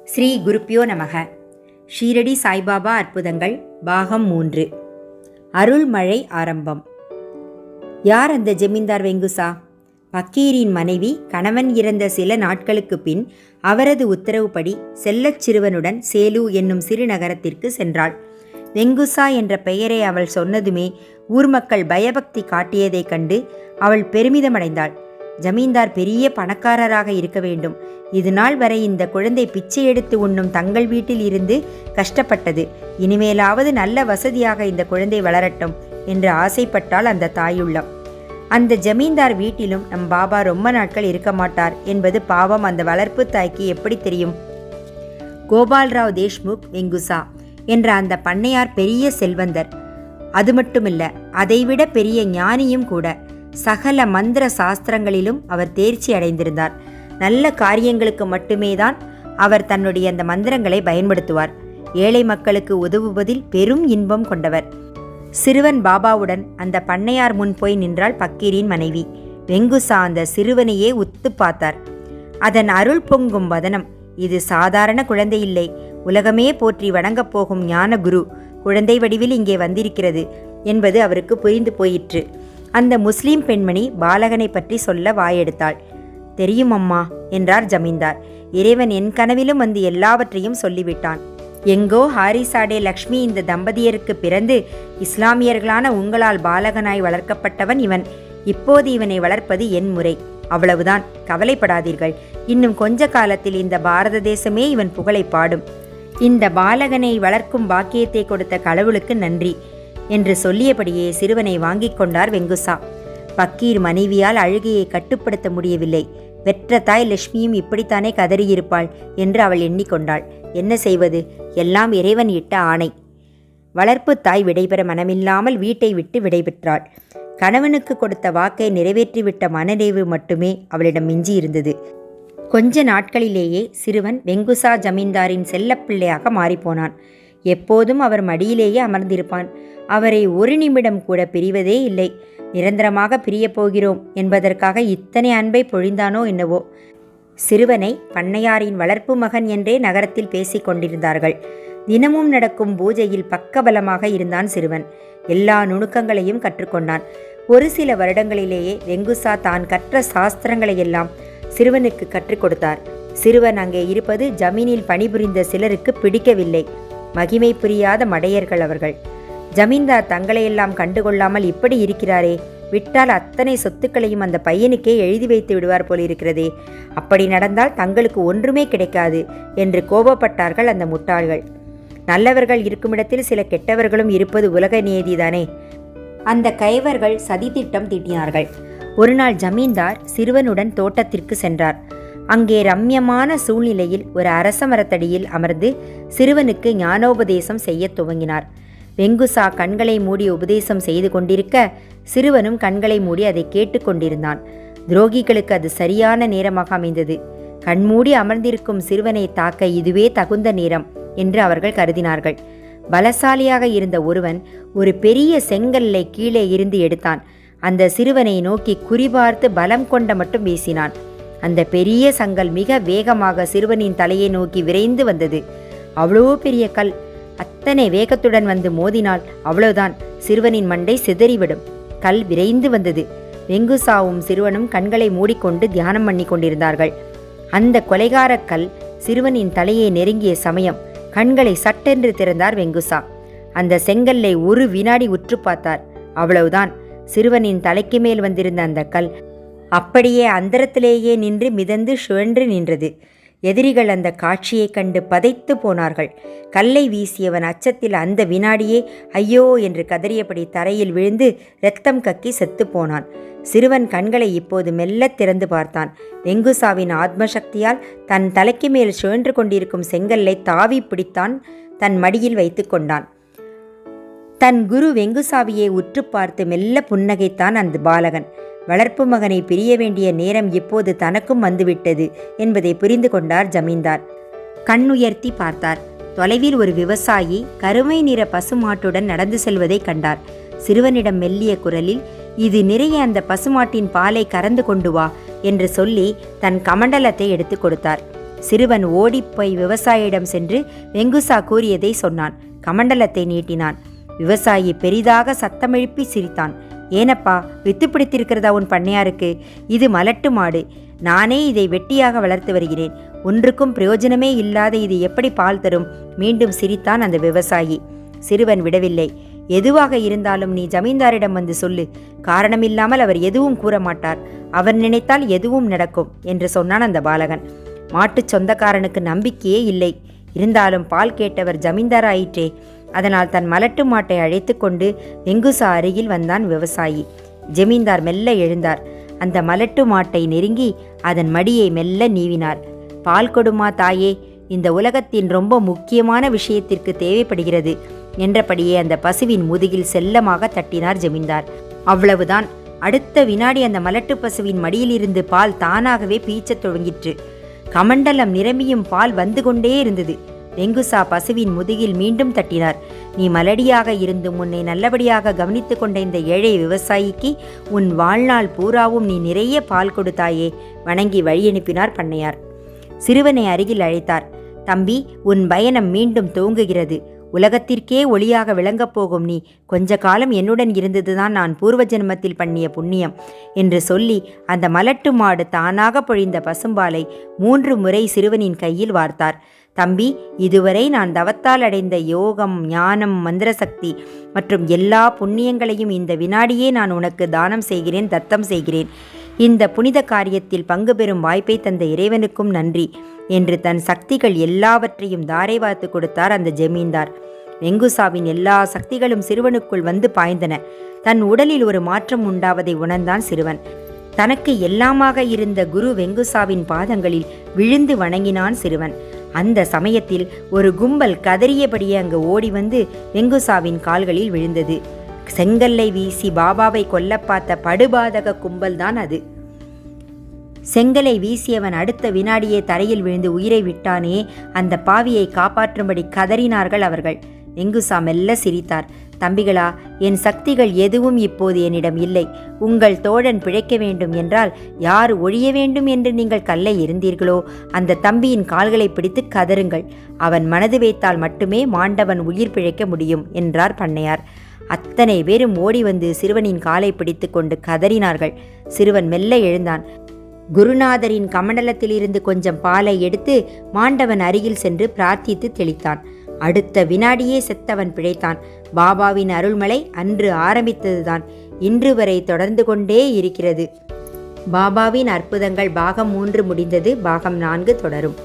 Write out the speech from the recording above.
ஸ்ரீ குருப்பியோ நமக. ஷீரடி சாய்பாபா அற்புதங்கள் பாகம் 3. அருள்மழை ஆரம்பம். யார் அந்த ஜமீன்தார் வெங்குசா? பக்கீரின் மனைவி கணவன் இறந்த சில நாட்களுக்கு பின் அவரது உத்தரவுப்படி செல்லச் சிறுவனுடன் சேலு என்னும் சிறு நகரத்திற்கு சென்றாள். வெங்குசா என்ற பெயரை அவள் சொன்னதுமே ஊர் மக்கள் பயபக்தி காட்டியதைக் கண்டு அவள் பெருமிதமடைந்தாள். ஜமீன்தார் பெரிய பணக்காரராக இருக்க வேண்டும். இது நாள் வரை இந்த குழந்தை பிச்சை எடுத்து உண்ணும் தங்கள் வீட்டில் இருந்து கஷ்டப்பட்டது. இனிமேலாவது நல்ல வசதியாக இந்த குழந்தை வளரட்டும் என்று ஆசைப்பட்டாள் அந்த தாயுள்ளம். அந்த ஜமீன்தார் வீட்டிலும் நம் பாபா ரொம்ப நாட்கள் இருக்க மாட்டார் என்பது பாவம் அந்த வளர்ப்பு தாய்க்கு எப்படி தெரியும்? கோபால்ராவ் தேஷ்முக் வெங்குசா என்ற அந்த பண்ணையார் பெரிய செல்வந்தர். அது மட்டுமில்ல, அதைவிட பெரிய ஞானியும் கூட. சகல மந்திர சாஸ்திரங்களிலும் அவர் தேர்ச்சி அடைந்திருந்தார். நல்ல காரியங்களுக்கு மட்டுமே தான் அவர் தன்னுடைய அந்த மந்திரங்களை பயன்படுத்துவார். ஏழை மக்களுக்கு உதவுவதில் பெரும் இன்பம் கொண்டவர். சிறுவன் பாபாவுடன் அந்த பண்ணையார் முன் போய் நின்றாள் பக்கீரின் மனைவி. வெங்குசா அந்த சிறுவனையே உத்து பார்த்தார். அதன் அருள் பொங்கும் வதனம், இது சாதாரண குழந்தை இல்லை, உலகமே போற்றி வணங்கப் போகும் ஞான குரு குழந்தை வடிவில் இங்கே வந்திருக்கிறது என்பது அவருக்கு புரிந்து போயிற்று. அந்த முஸ்லீம் பெண்மணி பாலகனை பற்றி சொல்ல வாயெடுத்தாள். தெரியும் அம்மா என்றார் ஜமீன்தார். இறைவன் என் கனவிலும் வந்து எல்லாவற்றையும் சொல்லிவிட்டான். எங்கோ ஹாரிசாடே லக்ஷ்மி இந்த தம்பதியருக்கு பிறந்து இஸ்லாமியர்களான உங்களால் பாலகனாய் வளர்க்கப்பட்டவன் இவன். இப்போது இவனை வளர்ப்பது என் முறை, அவ்வளவுதான். கவலைப்படாதீர்கள். இன்னும் கொஞ்ச காலத்தில் இந்த பாரத தேசமே இவன் புகழை பாடும். இந்த பாலகனை வளர்க்கும் பாக்கியத்தை கொடுத்த கடவுளுக்கு நன்றி என்று சொல்லியபடியே சிறுவனை வாங்கிக் கொண்டார் வெங்குசா. பக்கீர் மனைவியால் அழுகையை கட்டுப்படுத்த முடியவில்லை. பெற்ற தாய் லட்சுமியும் இப்படித்தானே கதறியிருப்பாள் என்று அவள் எண்ணிக்கொண்டாள். என்ன செய்வது? எல்லாம் இறைவன் இட்ட ஆணை. வளர்ப்பு தாய் விடைபெற மனமில்லாமல் வீட்டை விட்டு விடைபெற்றாள். கணவனுக்கு கொடுத்த வாக்கை நிறைவேற்றிவிட்ட மனநிறைவு மட்டுமே அவளிடம் மிஞ்சி இருந்தது. கொஞ்ச நாட்களிலேயே சிறுவன் வெங்குசா ஜமீன்தாரின் செல்லப்பிள்ளையாக மாறிப்போனான். எப்போதும் அவர் மடியிலேயே அமர்ந்திருப்பான். அவரை ஒரு நிமிடம் கூட பிரிவதே இல்லை. நிரந்தரமாக பிரியப் போகிறோம் என்பதற்காக இத்தனை அன்பை பொழிந்தானோ என்னவோ. சிறுவனை பண்ணையாரின் வளர்ப்பு மகன் என்றே நகரத்தில் பேசிக் கொண்டிருந்தார்கள். தினமும் நடக்கும் பூஜையில் பக்கபலமாக இருந்தான் சிறுவன். எல்லா நுணுக்கங்களையும் கற்றுக்கொண்டான். ஒரு சில வருடங்களிலேயே வெங்குசா தான் கற்ற சாஸ்திரங்களையெல்லாம் சிறுவனுக்கு கற்றுக் கொடுத்தார். சிறுவன் அங்கே இருப்பது ஜமீனில் பணிபுரிந்த சிலருக்கு பிடிக்கவில்லை. மகிமை புரியாத மடையர்கள் அவர்கள். ஜமீன்தார் தங்களையெல்லாம் கண்டுகொள்ளாமல் இப்படி இருக்கிறாரே, விட்டால் அத்தனை சொத்துக்களையும் அந்த பையனுக்கே எழுதி வைத்து விடுவார் போலிருக்கிறதே, அப்படி நடந்தால் தங்களுக்கு ஒன்றுமே கிடைக்காது என்று கோபப்பட்டார்கள் அந்த முட்டாள்கள். நல்லவர்கள் இருக்குமிடத்தில் சில கெட்டவர்களும் இருப்பது உலக நியதிதானே. அந்த கயவர்கள் சதித்திட்டம் தீட்டினார்கள். ஒரு நாள் ஜமீன்தார் சிறுவனுடன் தோட்டத்திற்கு சென்றார். அங்கே ரம்யமான சூழ்நிலையில் ஒரு அரச மரத்தடியில் அமர்ந்து சிறுவனுக்கு ஞானோபதேசம் செய்ய துவங்கினார். வெங்குசா கண்களை மூடி உபதேசம் செய்து கொண்டிருக்க சிறுவனும் கண்களை மூடி அதை கேட்டுக்கொண்டிருந்தான். துரோகிகளுக்கு அது சரியான நேரமாக அமைந்தது. கண்மூடி அமர்ந்திருக்கும் சிறுவனை தாக்க இதுவே தகுந்த நேரம் என்று அவர்கள் கருதினார்கள். பலசாலியாக இருந்த ஒருவன் ஒரு பெரிய செங்கல்லை கீழே இருந்து எடுத்தான். அந்த சிறுவனை நோக்கி குறிபார்த்து பலம் கொண்ட மட்டும் வீசினான். அந்த பெரிய சங்கல் மிக வேகமாக சிறுவனின் தலையை நோக்கி விரைந்து வந்தது. அவ்வளோ பெரிய கல் அத்தனை வேகத்துடன் வந்து மோதினால் அவ்வளவுதான், சிறுவனின் மண்டை சிதறிவிடும். கல் விரைந்து வந்தது. வெங்குசாவும் சிறுவனும் கண்களை மூடிக்கொண்டு தியானம் பண்ணி கொண்டிருந்தார்கள். அந்த கொலைகார கல் சிறுவனின் தலையை நெருங்கிய சமயம் கண்களை சட்டென்று திறந்தார் வெங்குசா. அந்த செங்கல்லை ஒரு வினாடி உற்று பார்த்தார். அவ்வளவுதான், சிறுவனின் தலைக்கு மேல் வந்திருந்த அந்த கல் அப்படியே அந்தரத்திலேயே நின்று மிதந்து சுழன்று நின்றது. எதிரிகள் அந்த காட்சியைக் கண்டு பதைத்து போனார்கள். கல்லை வீசியவன் அச்சத்தில் அந்த வினாடியே ஐயோ என்று கதறியபடி தரையில் விழுந்து இரத்தம் கக்கி செத்து போனான். சிறுவன் கண்களை இப்போது மெல்ல திறந்து பார்த்தான். வெங்குசாவின் ஆத்மசக்தியால் தன் தலைக்கு மேல் சுழன்று கொண்டிருக்கும் செங்கல்லை தாவி பிடித்தான். தன் மடியில் வைத்து கொண்டான். தன் குரு வெங்குசாவியை உற்று பார்த்து மெல்ல புன்னகைத்தான் அந்த பாலகன். வளர்ப்பு மகனை பிரிய வேண்டிய நேரம் இப்போது தனக்கும் வந்துவிட்டது என்பதை புரிந்து கொண்டார் ஜமீன்தார். கண் உயர்த்தி பார்த்தார். தொலைவில் ஒரு விவசாயி கருமை நிற பசுமாட்டுடன் நடந்து செல்வதை கண்டார். சிறுவனிடம் மெல்லிய குரலில், இது நிறைய அந்த பசுமாட்டின் பாலை கறந்து கொண்டு வா என்று சொல்லி தன் கமண்டலத்தை எடுத்து கொடுத்தார். சிறுவன் ஓடிப்போய் விவசாயியிடம் சென்று வெங்குசா கூறியதை சொன்னான். கமண்டலத்தை நீட்டினான். விவசாயி பெரிதாக சத்தமெழுப்பி சிரித்தான். ஏனப்பா, வித்து பிடித்திருக்கிறதா உன் பண்ணையாருக்கு? இது மலட்டு மாடு. நானே இதை வெட்டியாக வளர்த்து வருகிறேன். ஒன்றுக்கும் பிரயோஜனமே இல்லாத இது எப்படி பால் தரும்? மீண்டும் சிரித்தான் அந்த விவசாயி. சிறுவன் விடவில்லை. எதுவாக இருந்தாலும் நீ ஜமீன்தாரிடம் வந்து சொல்லு. காரணமில்லாமல் அவர் எதுவும் கூற மாட்டார். அவர் நினைத்தால் எதுவும் நடக்கும் என்று சொன்னான் அந்த பாலகன். மாட்டுச் சொந்தக்காரனுக்கு நம்பிக்கையே இல்லை. இருந்தாலும் பால் கேட்டவர் ஜமீன்தார் ஆயிற்றே. அதனால் தன் மலட்டு மாட்டை அழைத்து கொண்டு வெங்குசா அருகில் வந்தான் விவசாயி. ஜமீன்தார் மெல்ல எழுந்தார். அந்த மலட்டு மாட்டை நெருங்கி அதன் மடியை மெல்ல நீவினார். பால் கொடுமா தாயே, இந்த உலகத்தின் ரொம்ப முக்கியமான விஷயத்திற்கு தேவைப்படுகிறது என்றபடியே அந்த பசுவின் முதுகில் செல்லமாக தட்டினார் ஜமீன்தார். அவ்வளவுதான். அடுத்த வினாடி அந்த மலட்டு பசுவின் மடியிலிருந்து பால் தானாகவே பீச்சத் தொடங்கிற்று. கமண்டலம் நிரம்பியும் பால் வந்து கொண்டே இருந்தது. வெங்குசா பசுவின் முதுகில் மீண்டும் தட்டினார். நீ மலடியாக இருந்தும் உன்னை நல்லபடியாக கவனித்து கொண்ட இந்த ஏழை விவசாயிக்கு உன் வாழ்நாள் பூராவும் நீ நிறைய பால் கொடுத்தாயே. வணங்கி வழி அனுப்பினார் பண்ணையார். சிறுவனை அருகில் அழைத்தார். தம்பி, உன் பயணம் மீண்டும் துவங்குகிறது. உலகத்திற்கே ஒளியாக விளங்கப் போகும் நீ கொஞ்ச காலம் என்னுடன் இருந்ததுதான் நான் பூர்வ ஜென்மத்தில் பண்ணிய புண்ணியம் என்று சொல்லி அந்த மலட்டு மாடு தானாக பொழிந்த பசும்பாலை 3 முறை சிறுவனின் கையில் வார்த்தார். தம்பி, இதுவரை நான் தவத்தால் அடைந்த யோகம், ஞானம், மந்திர சக்தி மற்றும் எல்லா புண்ணியங்களையும் இந்த வினாடியே நான் உனக்கு தானம் செய்கிறேன், தத்தம் செய்கிறேன். இந்த புனித காரியத்தில் பங்கு பெறும் வாய்ப்பை தந்த இறைவனுக்கும் நன்றி என்று தன் சக்திகள் எல்லாவற்றையும் தாரை வார்த்து கொடுத்தார் அந்த ஜமீன்தார். வெங்குசாவின் எல்லா சக்திகளும் சிறுவனுக்குள் வந்து பாய்ந்தன. தன் உடலில் ஒரு மாற்றம் உண்டாவதை உணர்ந்தான் சிறுவன். தனக்கு எல்லாமாக இருந்த குரு வெங்குசாவின் பாதங்களில் விழுந்து வணங்கினான் சிறுவன். அந்த சமயத்தில் ஒரு கும்பல் கதறியபடியே அங்கு ஓடி வந்து வெங்குசாவின் கால்களில் விழுந்தது. செங்கல்லை வீசி பாபாவை கொல்ல பார்த்த படுபாதக கும்பல்தான் அது. செங்கலை வீசியவன் அடுத்த வினாடியே தரையில் விழுந்து உயிரை விட்டானே, அந்த பாவியை காப்பாற்றும்படி கதறினார்கள் அவர்கள். வெங்குசா மெல்ல சிரித்தார். தம்பிகளா, என் சக்திகள் எதுவும் இப்போது என்னிடம் இல்லை. உங்கள் தோழன் பிழைக்க வேண்டும் என்றால் யார் ஒழிய வேண்டும் என்று நீங்கள் கல்லை எறிந்தீர்களோ அந்த தம்பியின் கால்களை பிடித்து கதறுங்கள். அவன் மனது வைத்தால் மட்டுமே மாண்டவன் உயிர் பிழைக்க முடியும் என்றார் பண்ணையார். அத்தனை பேரும் ஓடி வந்து சிறுவனின் காலை பிடித்து கொண்டு கதறினார்கள். சிறுவன் மெல்ல எழுந்தான். குருநாதரின் கமண்டலத்திலிருந்து கொஞ்சம் பாலை எடுத்து மாண்டவன் அருகில் சென்று பிரார்த்தித்து தெளித்தான். அடுத்த வினாடியே செத்தவன் பிழைத்தான். பாபாவின் அருள்மலை அன்று ஆரம்பித்ததுதான், இன்று வரை தொடர்ந்து கொண்டே இருக்கிறது. பாபாவின் அற்புதங்கள் பாகம் 3 முடிந்தது. பாகம் 4 தொடரும்.